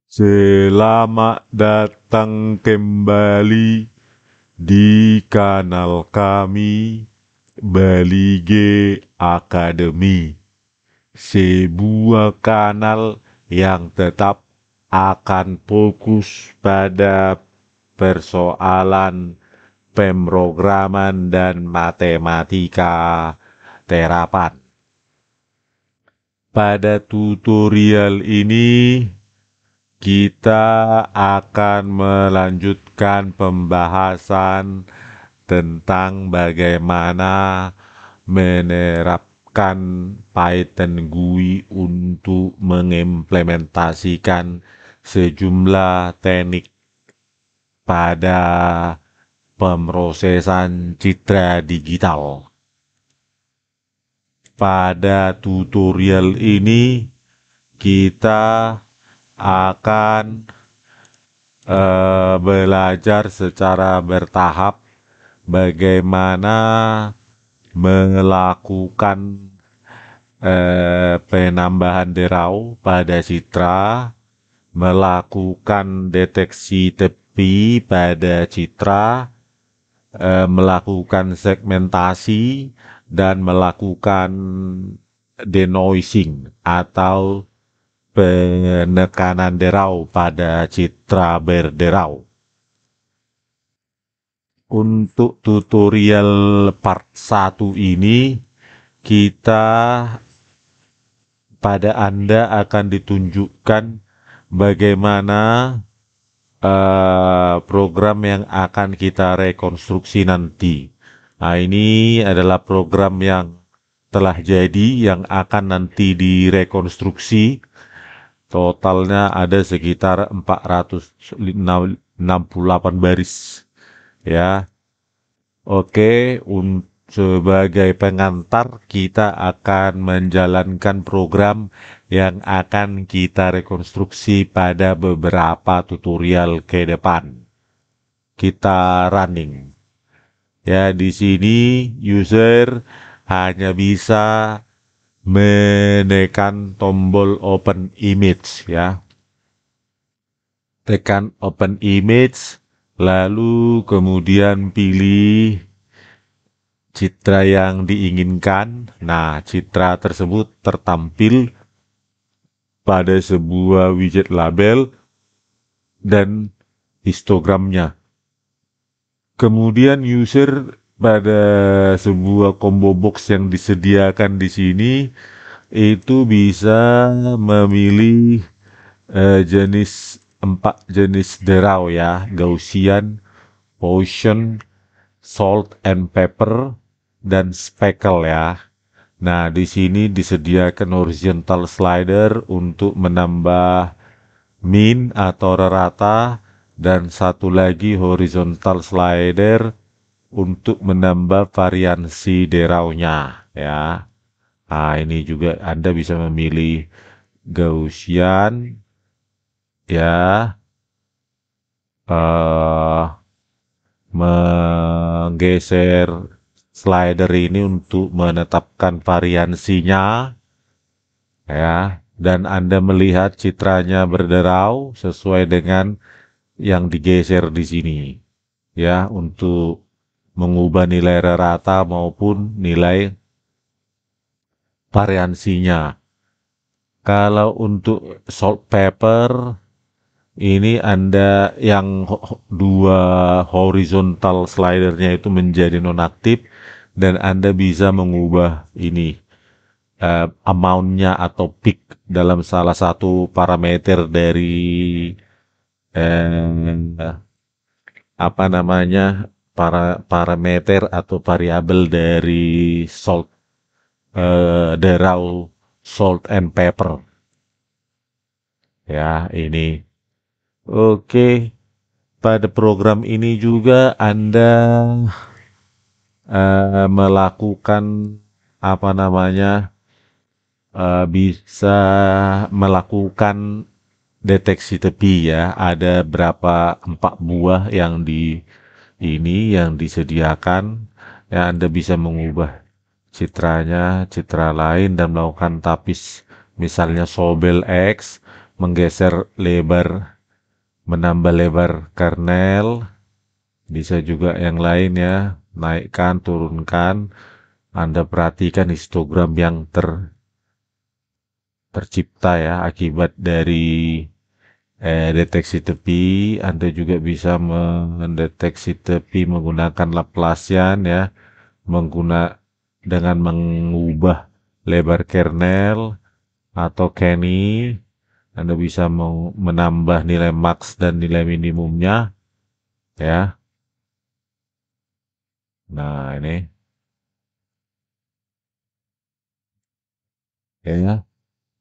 Selamat datang kembali di kanal kami, Bali G Academy, sebuah kanal yang tetap akan fokus pada persoalan pemrograman dan matematika terapan. Pada tutorial ini, kita akan melanjutkan pembahasan tentang bagaimana menerapkan Python GUI untuk mengimplementasikan sejumlah teknik pada pemrosesan citra digital. Pada tutorial ini, kita akan belajar secara bertahap bagaimana melakukan penambahan derau pada citra, melakukan deteksi tepi pada citra, melakukan segmentasi, dan melakukan denoising atau penekanan derau pada citra berderau. Untuk tutorial part 1 ini, pada Anda akan ditunjukkan bagaimana program yang akan kita rekonstruksi nanti. Nah, ini adalah program yang telah jadi yang akan nanti direkonstruksi. Totalnya ada sekitar 468 baris. Ya. Oke, sebagai pengantar kita akan menjalankan program yang akan kita rekonstruksi pada beberapa tutorial ke depan. Kita running. Ya, di sini user hanya bisa menekan tombol open image ya. Tekan open image, lalu kemudian pilih citra yang diinginkan. Nah, citra tersebut tertampil pada sebuah widget label dan histogramnya. Kemudian user pada sebuah combo box yang disediakan di sini itu bisa memilih jenis 4 jenis derau ya, Gaussian, Poisson, salt and pepper, dan speckle ya. Nah, di sini disediakan horizontal slider untuk menambah min atau rata, dan satu lagi horizontal slider untuk menambah variansi deraunya ya. Nah, ini juga Anda bisa memilih Gaussian ya, menggeser slider ini untuk menetapkan variansinya ya, dan Anda melihat citranya berderau sesuai dengan yang digeser di sini ya, untuk mengubah nilai rata maupun nilai variansinya. Kalau untuk salt pepper ini Anda yang dua horizontal slidernya itu menjadi nonaktif, dan Anda bisa mengubah ini amount-nya atau peak dalam salah satu parameter dari parameter atau variabel dari salt derau salt and pepper ya. Ini oke. Pada program ini juga Anda melakukan bisa melakukan deteksi tepi ya. Ada berapa 4 buah yang disediakan ya. Anda bisa mengubah citranya, citra lain, dan melakukan tapis misalnya Sobel X, menggeser lebar, menambah lebar kernel, bisa juga yang lain ya, naikkan, turunkan. Anda perhatikan histogram yang tercipta ya akibat dari deteksi tepi. Anda juga bisa mendeteksi tepi menggunakan Laplacian ya, dengan mengubah lebar kernel atau Kenny. Anda bisa menambah nilai max dan nilai minimumnya ya. Nah, ini ya.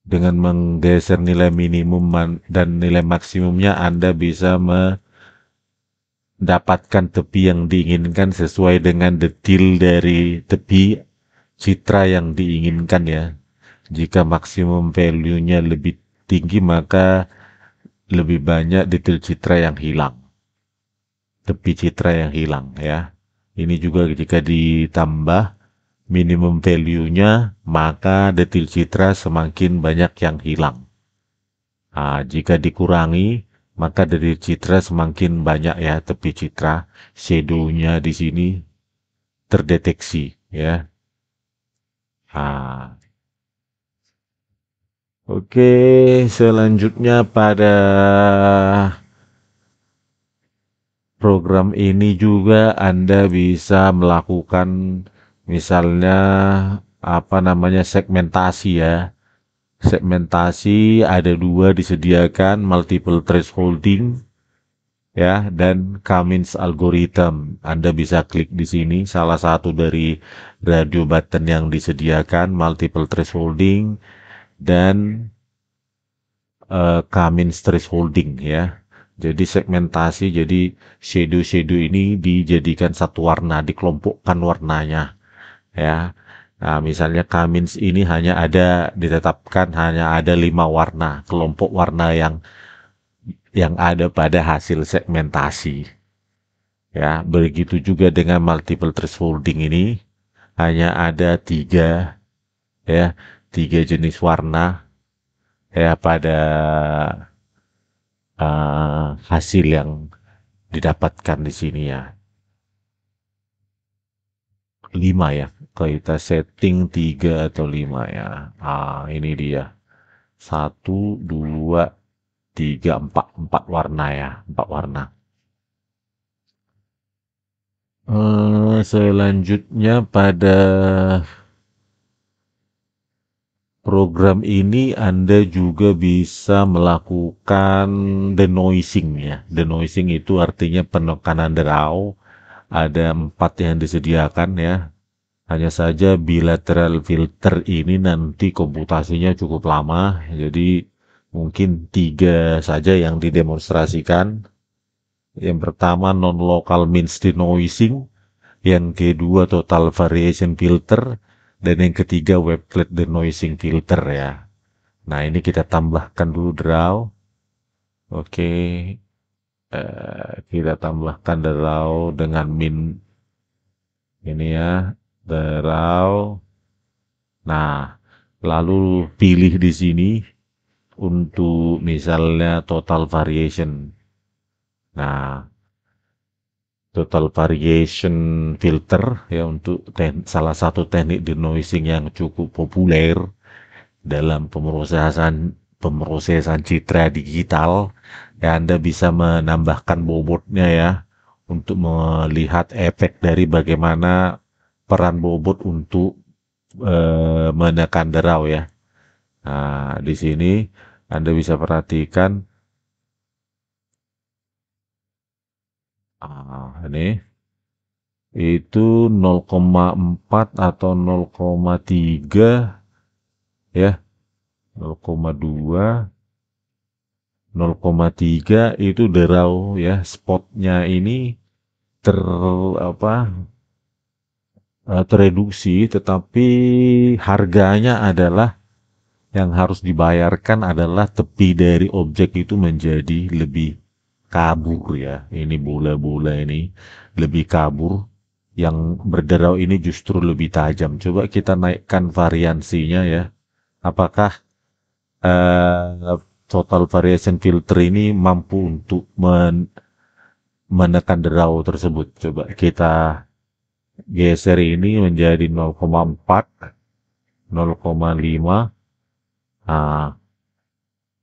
Dengan menggeser nilai minimum dan nilai maksimumnya, Anda bisa mendapatkan tepi yang diinginkan sesuai dengan detil dari tepi citra yang diinginkan ya. Jika maksimum value-nya lebih tinggi, maka lebih banyak detil citra yang hilang. Tepi citra yang hilang ya. Ini juga jika ditambah minimum value-nya, maka detil citra semakin banyak yang hilang. Nah, jika dikurangi, maka dari citra semakin banyak ya tepi citra, shadow-nya di sini terdeteksi ya. Nah, oke, selanjutnya pada program ini juga Anda bisa melakukan misalnya apa namanya segmentasi ya. Segmentasi ada dua disediakan, multiple thresholding ya, dan Cummins algorithm. Anda bisa klik di sini salah satu dari radio button yang disediakan, multiple thresholding dan Cummins thresholding ya. Jadi segmentasi, jadi shadow-shadow ini dijadikan satu warna, dikelompokkan warnanya ya. Nah, misalnya Cummins ini ditetapkan hanya ada 5 warna, kelompok warna yang ada pada hasil segmentasi. Ya, begitu juga dengan multiple thresholding ini hanya ada ya, 3 jenis warna ya pada hasil yang didapatkan di sini ya. 5 ya. Kalau kita setting 3 atau 5 ya. Ini dia. 1, 2, 3, 4. 4 warna ya. 4 warna. Selanjutnya pada program ini Anda juga bisa melakukan denoising ya. Denoising itu artinya penekanan draw. Ada 4 yang disediakan ya. Hanya saja bilateral filter ini nanti komputasinya cukup lama. Jadi mungkin 3 saja yang didemonstrasikan. Yang pertama non-local means denoising. Yang kedua total variation filter. Dan yang ketiga wavelet denoising filter ya. Nah, ini kita tambahkan dulu draw. Oke, kita tambahkan draw dengan min ini ya, draw. Nah, lalu pilih di sini untuk misalnya total variation. Nah, total variation filter ya untuk salah satu teknik denoising yang cukup populer dalam pemrosesan citra digital. Ya, Anda bisa menambahkan bobotnya ya untuk melihat efek dari bagaimana peran bobot untuk menekan draw ya. Nah, di sini Anda bisa perhatikan ini itu 0,4 atau 0,3 ya, 0,2, 0,3 itu draw ya, spotnya ini ter apa tereduksi, tetapi harganya adalah yang harus dibayarkan adalah tepi dari objek itu menjadi lebih kabur ya. Ini bola-bola ini lebih kabur. Yang berderau ini justru lebih tajam. Coba kita naikkan variansinya ya. Apakah total variation filter ini mampu untuk menekan draw tersebut. Coba kita geser ini menjadi 0,4, 0,5. Nah,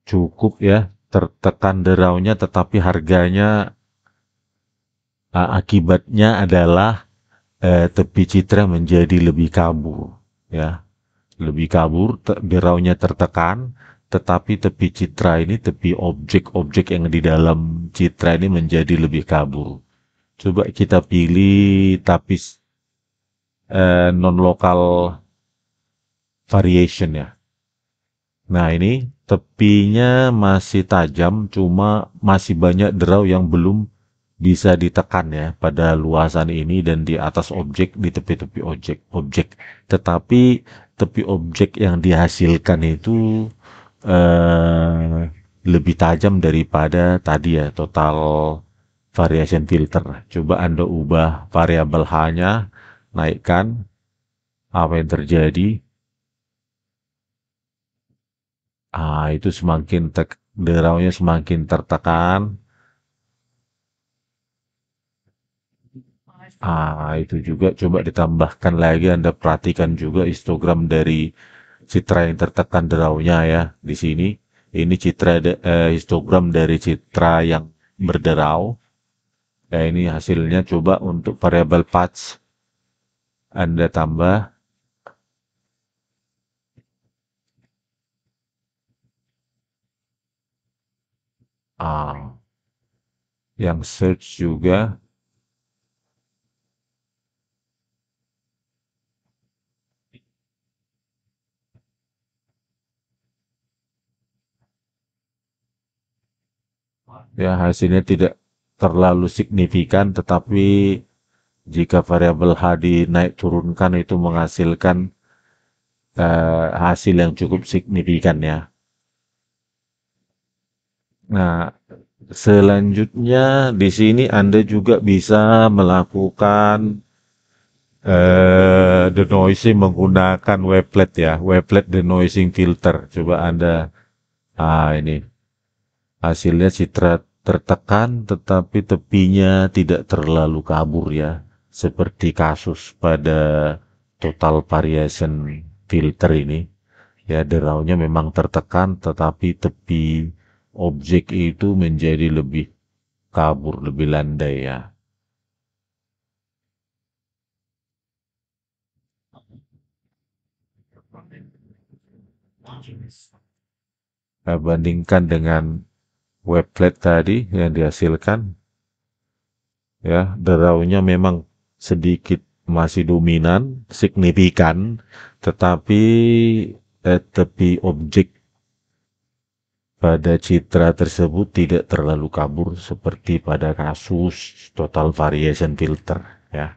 cukup ya, tertekan drawnya, tetapi harganya akibatnya adalah tepi citra menjadi lebih kabur ya, lebih kabur, drawnya tertekan, tetapi tepi citra ini, tepi objek-objek yang di dalam citra ini menjadi lebih kabur. Coba kita pilih tapis non-lokal variation ya. Nah ini tepinya masih tajam, cuma masih banyak draw yang belum bisa ditekan ya pada luasan ini dan di atas objek, di tepi-tepi objek. Tetapi tepi objek yang dihasilkan itu lebih tajam daripada tadi ya, total variation filter. Coba Anda ubah variabel H-nya, naikkan, apa yang terjadi? Itu semakin deraunya semakin tertekan. Itu juga coba ditambahkan lagi, Anda perhatikan juga histogram dari citra yang tertekan deraunya ya di sini. Ini histogram dari citra yang berderau. Ya ini hasilnya. Coba untuk variabel patch Anda tambah. Yang search juga. Ya hasilnya tidak terlalu signifikan, tetapi jika variabel H dinaik turunkan itu menghasilkan hasil yang cukup signifikan ya. Nah, selanjutnya di sini Anda juga bisa melakukan denoising menggunakan wavelet ya, wavelet denoising filter. Coba Anda, ini hasilnya citra tertekan tetapi tepinya tidak terlalu kabur ya, seperti kasus pada total variation filter ini. Ya, deraunya memang tertekan tetapi tepi objek itu menjadi lebih kabur, lebih landai ya. Nah, bandingkan dengan wavelet tadi yang dihasilkan, ya, deraunya memang sedikit masih dominan, signifikan, tetapi tepi objek pada citra tersebut tidak terlalu kabur seperti pada kasus total variation filter ya.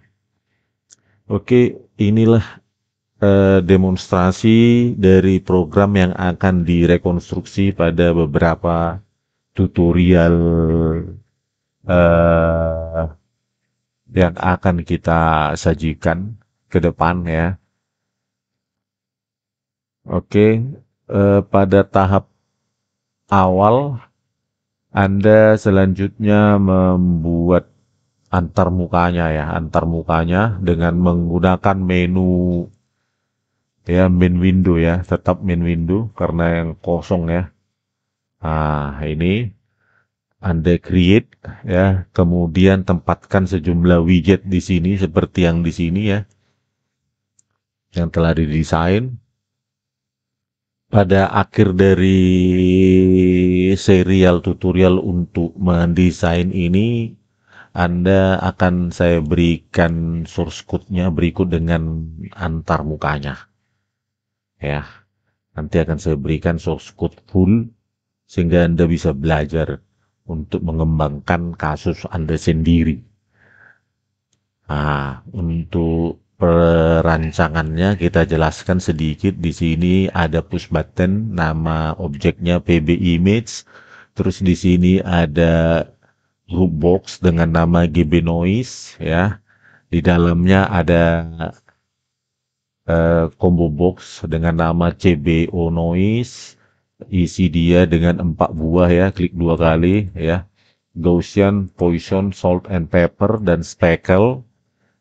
Oke, inilah demonstrasi dari program yang akan direkonstruksi pada beberapa tutorial eh, yang akan kita sajikan ke depan ya. Oke, pada tahap awal Anda selanjutnya membuat antarmukanya ya, antarmukanya dengan menggunakan menu ya, main window ya, tetap main window karena yang kosong ya. Ini Anda create ya, kemudian tempatkan sejumlah widget di sini seperti yang di sini ya, yang telah didesain. Pada akhir dari serial tutorial untuk mendesain ini, Anda akan saya berikan source code-nya berikut dengan antarmukanya. Ya, nanti akan saya berikan source code full sehingga Anda bisa belajar untuk mengembangkan kasus Anda sendiri. Untuk perancangannya kita jelaskan sedikit. Di sini ada push button, nama objeknya PB image. Terus di sini ada group box dengan nama GB noise ya. Di dalamnya ada combo box dengan nama CBO noise. isi dia dengan 4 buah ya, klik 2 kali ya. Gaussian, Poisson, Salt and Pepper, dan Speckle.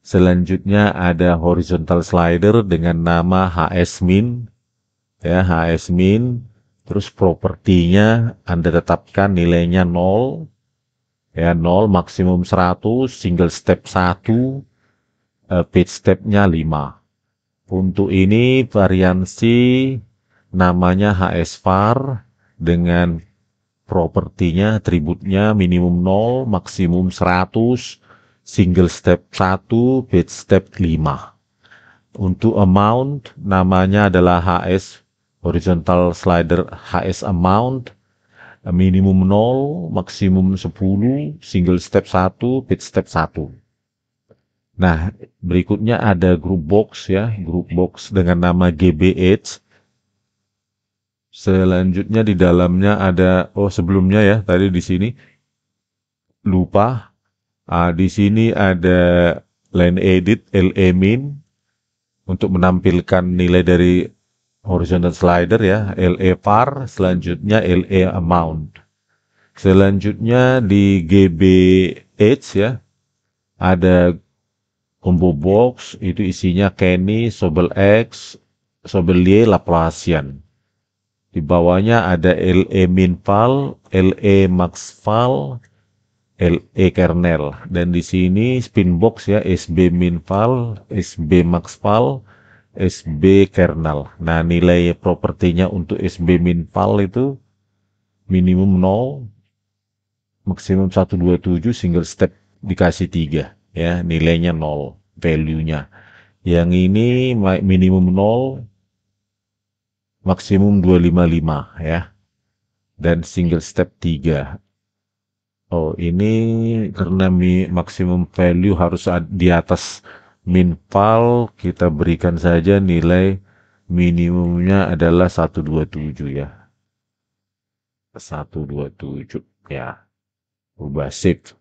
Selanjutnya ada horizontal slider dengan nama HS min ya, HS min. Terus propertinya Anda tetapkan nilainya 0 ya, 0 maksimum 100, single step 1, page stepnya 5. Untuk ini variansi namanya HS var dengan propertinya, atributnya minimum 0, maksimum 100, single step 1, page step 5. Untuk amount, namanya adalah HS horizontal slider HS amount, minimum 0, maksimum 10, single step 1, page step 1. Nah, berikutnya ada group box ya, group box dengan nama GBH. Selanjutnya di dalamnya ada, sebelumnya ya, tadi di sini lupa. Di sini ada line edit LE min untuk menampilkan nilai dari horizontal slider ya, LE var, selanjutnya LE amount. Selanjutnya di GBH ya, ada combo box, itu isinya Kenny, Sobel X, Sobel Y, Laplacian. Di bawahnya ada LE min val, LE max val, LE kernel, dan di sini spin box ya, SB min val, SB max val, SB kernel. Nah, nilai propertinya untuk SB min val itu minimum 0, maksimum 127, single step dikasih 3 ya, nilainya 0 value-nya. Yang ini minimum 0, maksimum 255 ya, dan single step 3. Ini karena maksimum value harus di atas min val, kita berikan saja nilai minimumnya adalah 127 ya. 127 ya. Ubah save.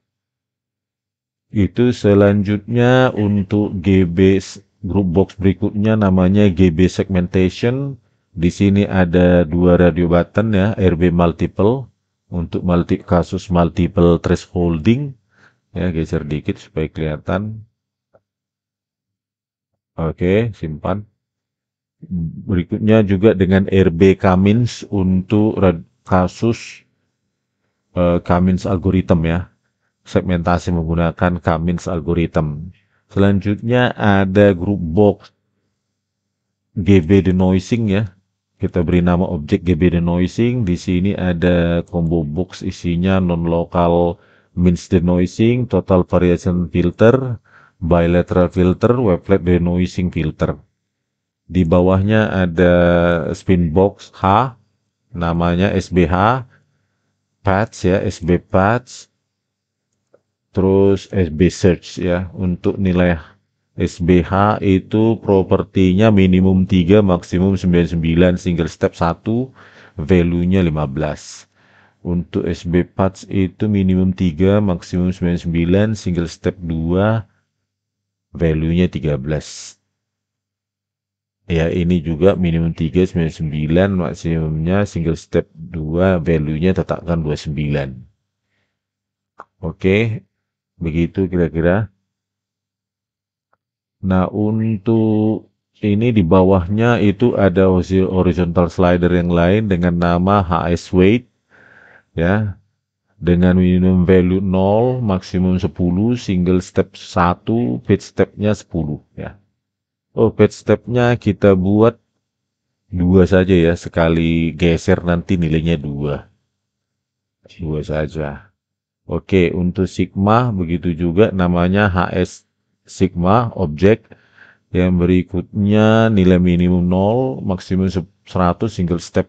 Itu selanjutnya untuk GB group box berikutnya namanya GB segmentation. Di sini ada 2 radio button ya, RB multiple untuk kasus multiple thresholding. Ya, geser dikit supaya kelihatan. Oke, simpan. Berikutnya juga dengan RB Cummins untuk kasus Cummins algorithm ya. Segmentasi menggunakan Cummins algorithm. Selanjutnya ada group box GB denoising ya. Kita beri nama objek GB denoising. Di sini ada combo box isinya non-local means denoising, total variation filter, bilateral filter, wavelet denoising filter. Di bawahnya ada spin box H, namanya SBH, patch ya, SB patch, terus SB search ya. Untuk nilai SBH itu propertinya minimum 3, maksimum 99, single step 1, value-nya 15. Untuk SB patch itu minimum 3, maksimum 99, single step 2, value-nya 13. Ya, ini juga minimum 3, 99, maksimumnya single step 2, value-nya tetapkan 29. Oke, begitu kira-kira. Nah, untuk ini di bawahnya itu ada horizontal slider yang lain dengan nama HS weight ya, dengan minimum value 0, maksimum 10, single step 1, page stepnya 10 ya. Page stepnya kita buat 2 saja ya, sekali geser nanti nilainya 2 saja. Oke, untuk sigma begitu juga, namanya HS sigma objek. Yang berikutnya nilai minimum 0, maksimum 100, single step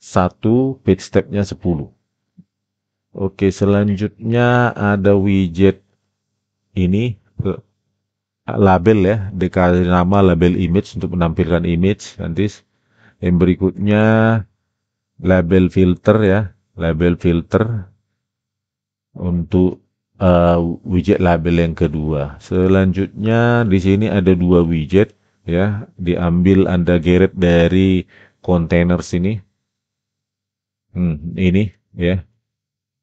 1, page stepnya 10. Oke, selanjutnya ada widget ini, label ya, dikasih nama label image untuk menampilkan image. Nanti yang berikutnya label filter ya, label filter untuk widget label yang kedua. Selanjutnya di sini ada 2 widget ya, diambil Anda geret dari kontainer sini. Ini ya.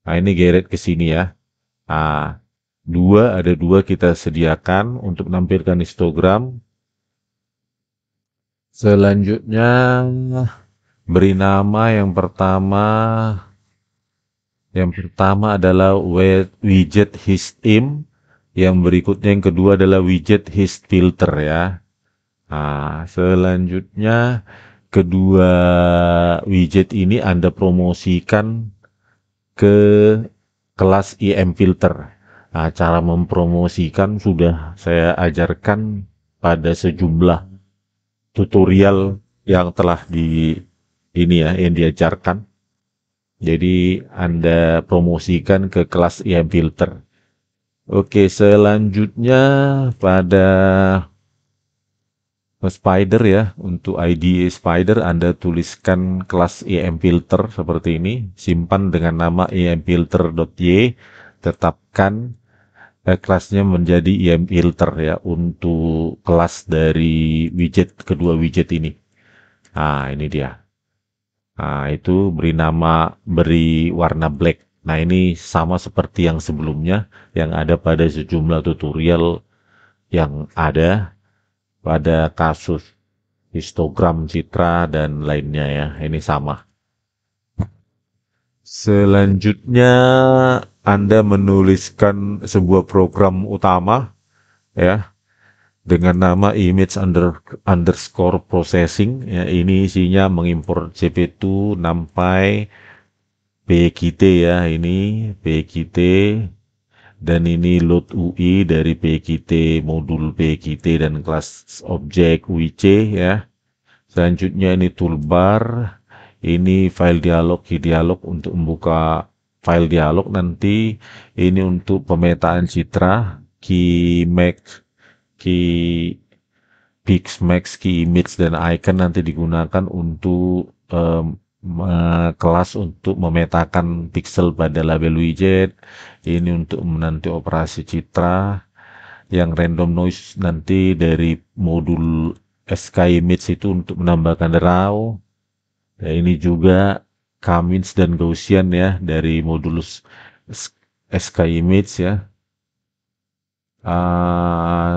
Nah, ini geret ke sini ya. Ah, ada dua kita sediakan untuk menampilkan histogram. Selanjutnya beri nama yang pertama adalah widget HistIm, yang berikutnya yang kedua adalah widget HistFilter ya. Nah, selanjutnya kedua widget ini Anda promosikan ke kelas IM Filter. Nah, cara mempromosikan sudah saya ajarkan pada sejumlah tutorial yang telah yang diajarkan. Jadi Anda promosikan ke kelas IM Filter. Oke, selanjutnya pada Spider ya, untuk IDE Spider Anda tuliskan kelas EM Filter seperti ini, simpan dengan nama emfilter.y, tetapkan kelasnya menjadi EM Filter ya untuk kelas dari kedua widget ini. Nah, ini dia. Nah, itu beri warna black. Nah, ini sama seperti yang sebelumnya yang ada pada sejumlah tutorial yang ada pada kasus histogram, citra, dan lainnya ya. Ini sama. Selanjutnya, Anda menuliskan sebuah program utama ya dengan nama underscore processing ya. Ini isinya mengimpor CP2, NumPy, PQT ya. Ini PQT dan ini load UI dari PQT, modul PQT dan kelas objek WC ya. Selanjutnya ini toolbar, ini file dialog, key dialog untuk membuka file dialog nanti, ini untuk pemetaan citra, key max, key pixmax, key image dan icon nanti digunakan untuk kelas untuk memetakan pixel pada label widget, ini untuk menanti operasi citra, yang random noise nanti dari modul SK image itu untuk menambahkan raw. Nah, ini juga Kamins dan Gaussian ya dari modulus SK image ya.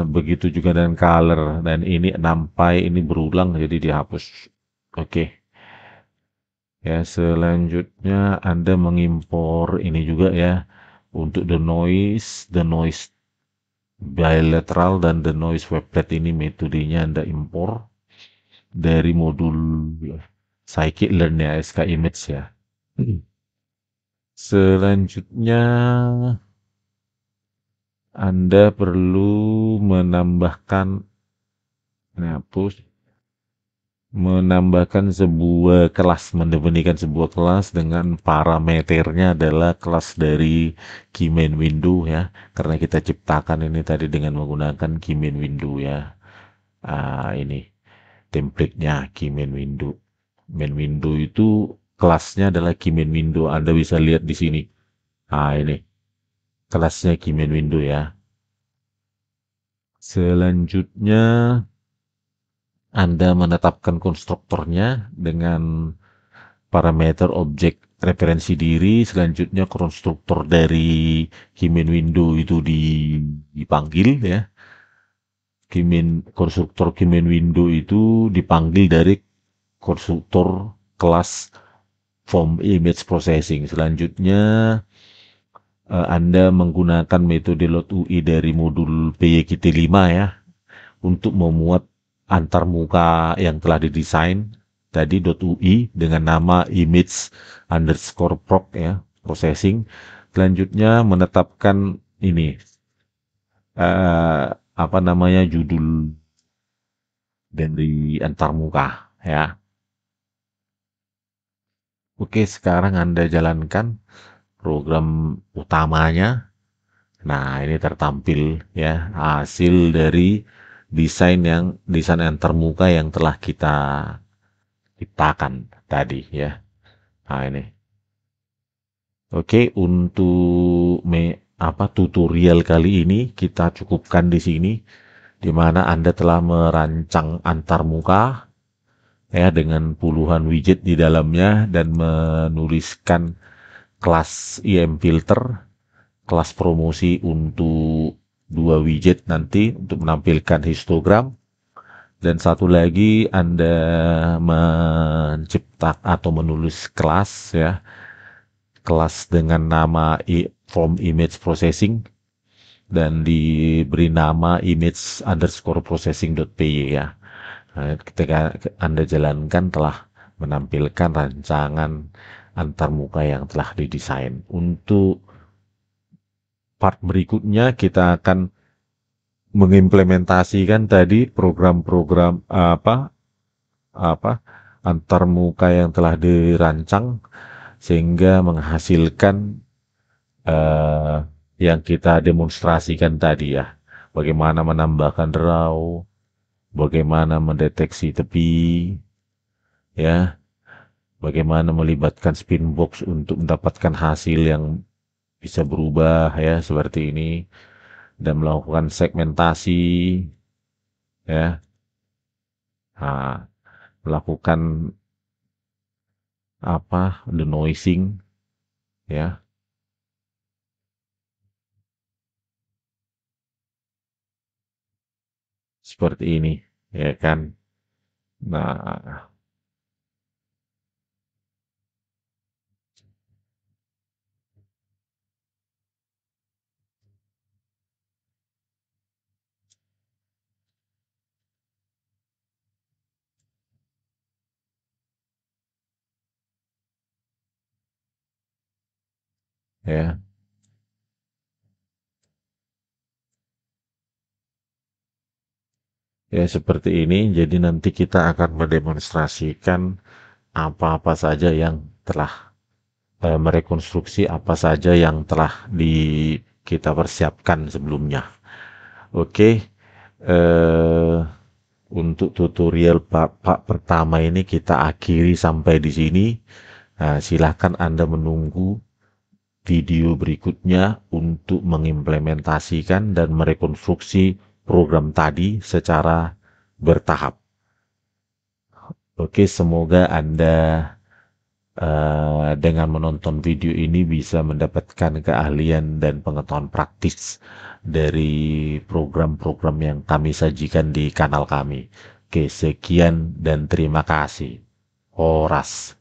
Begitu juga dengan color dan ini NumPy ini berulang jadi dihapus. Oke. Ya, selanjutnya Anda mengimpor ini juga ya untuk the noise bilateral dan the noise weblet ini metodenya Anda impor dari modul scikit-learn ya, SK image ya. Selanjutnya Anda perlu menambahkan sebuah kelas, mendefinisikan sebuah kelas dengan parameternya adalah kelas dari key main window ya, karena kita ciptakan ini tadi dengan menggunakan key main window ya. Ini template-nya key main window. Main window itu kelasnya adalah key main window. Anda bisa lihat di sini. Ini kelasnya key main window ya. Selanjutnya Anda menetapkan konstruktornya dengan parameter objek referensi diri. Selanjutnya konstruktor dari key main window itu dipanggil ya. Konstruktor key main window itu dipanggil dari konstruktor kelas form image processing. Selanjutnya Anda menggunakan metode load UI dari modul PYQT5 ya untuk memuat antarmuka yang telah didesain tadi .ui dengan nama image underscore proc ya, processing. Selanjutnya menetapkan ini apa namanya judul dari antarmuka ya. Oke, sekarang Anda jalankan program utamanya. Nah, ini tertampil ya hasil dari desain antarmuka yang telah kita ciptakan tadi ya. Nah, ini. Oke, untuk tutorial kali ini kita cukupkan di sini, di mana Anda telah merancang antarmuka ya dengan puluhan widget di dalamnya dan menuliskan kelas IM filter, kelas promosi untuk dua widget nanti untuk menampilkan histogram, dan satu lagi Anda menciptakan atau menulis kelas ya, kelas dengan nama form image processing dan diberi nama image underscore processing.py ya. Nah, ketika Anda jalankan telah menampilkan rancangan antarmuka yang telah didesain. Untuk part berikutnya kita akan mengimplementasikan tadi program-program apa antarmuka yang telah dirancang sehingga menghasilkan eh, yang kita demonstrasikan tadi ya. Bagaimana menambahkan raw, bagaimana mendeteksi tepi, ya, bagaimana melibatkan spin box untuk mendapatkan hasil yang bisa berubah ya seperti ini, dan melakukan segmentasi ya. Nah, melakukan denoising ya, seperti ini ya kan. Nah, ya, ya seperti ini. Jadi nanti kita akan mendemonstrasikan apa-apa saja yang telah merekonstruksi apa saja yang telah kita persiapkan sebelumnya. Oke, eh, untuk tutorial Pak pertama ini kita akhiri sampai di sini. Nah, silahkan Anda menunggu video berikutnya untuk mengimplementasikan dan merekonstruksi program tadi secara bertahap. Oke, semoga Anda dengan menonton video ini bisa mendapatkan keahlian dan pengetahuan praktis dari program-program yang kami sajikan di kanal kami. Oke, sekian dan terima kasih. Horas.